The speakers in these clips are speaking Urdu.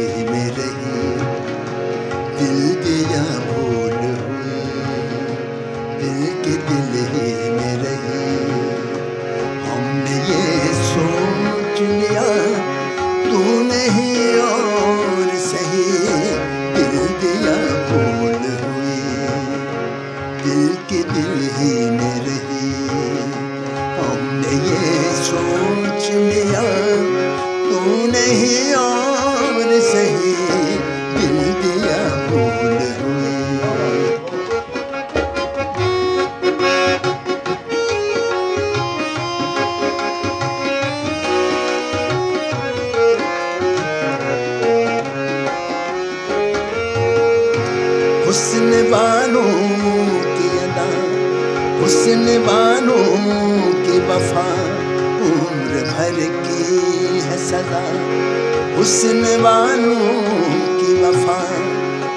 ہی میں رہی، دل دیا بھول ہوئی، دل کے دل ہی میں رہی۔ ہم نے یہ سوچ لیا تو نہیں اور صحیح، دل دیا بھول ہوئی، دل کے دل ہی میں رہی۔ ہم نے یہ سوچ لیا تو نہیں اور صحیح، دل دیا بھول ہوئی۔ حسن والوں کی ادا، حسن والوں کی وفا، عمر بھر کی ہے سزا۔ حسن والوں کی وفا،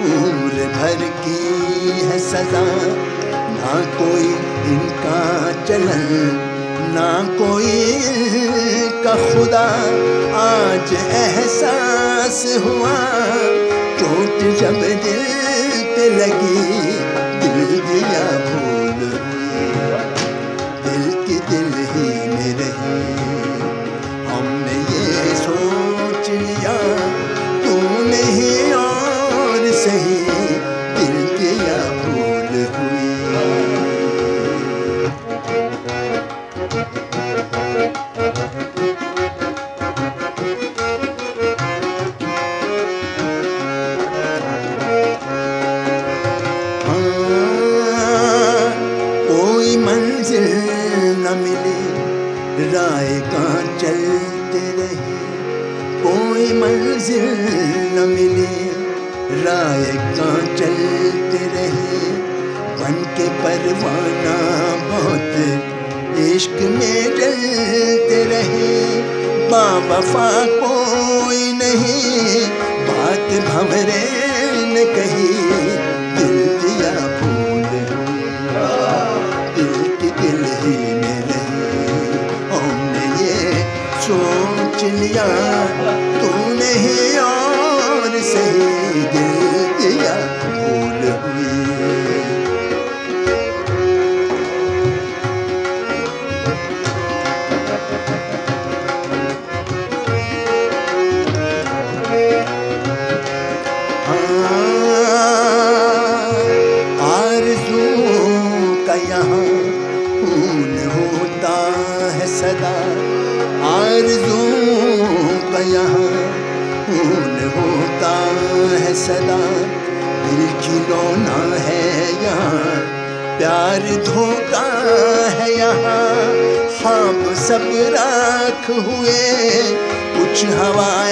عمر بھر کی ہے سزا۔ نہ کوئی ان کا چلن، نہ کوئی ان کا خدا۔ آج احساس ہوا چوٹ جب دل پہ لگی، دل دیا بھول ہوئی، دل کے دل ہی میں رہی۔ ہم نے یہ سوچ لیا تو نہیں اور صحیح، دل دیا بھول ہوئی۔ کوئی منزل نہ ملی، رائے کہاں چلتے رہے۔ کوئی منزل نہ ملی، رائے کہاں چلتے رہے۔ بن کے پروانہ بہت عشق میں جلتے رہے۔ با وفا کوئی نہیں، بات بھنورے نے کہی، دل دیا بھول ہوئی، دل کے دل ہی میں رہی۔ ہم نے یہ سوچ لیا تو نہیں اور صحیح، دل دیا بھول ہوئی۔ آرزو کا یہاں خون ہوتا ہے صدا، آرزو کا یہاں خون ہوتا ہے صدا۔ دل کھلونا ہے یہاں، پیار دھوکا ہے یہاں۔ خواب سب راکھ ہوئے، کچھ ہوا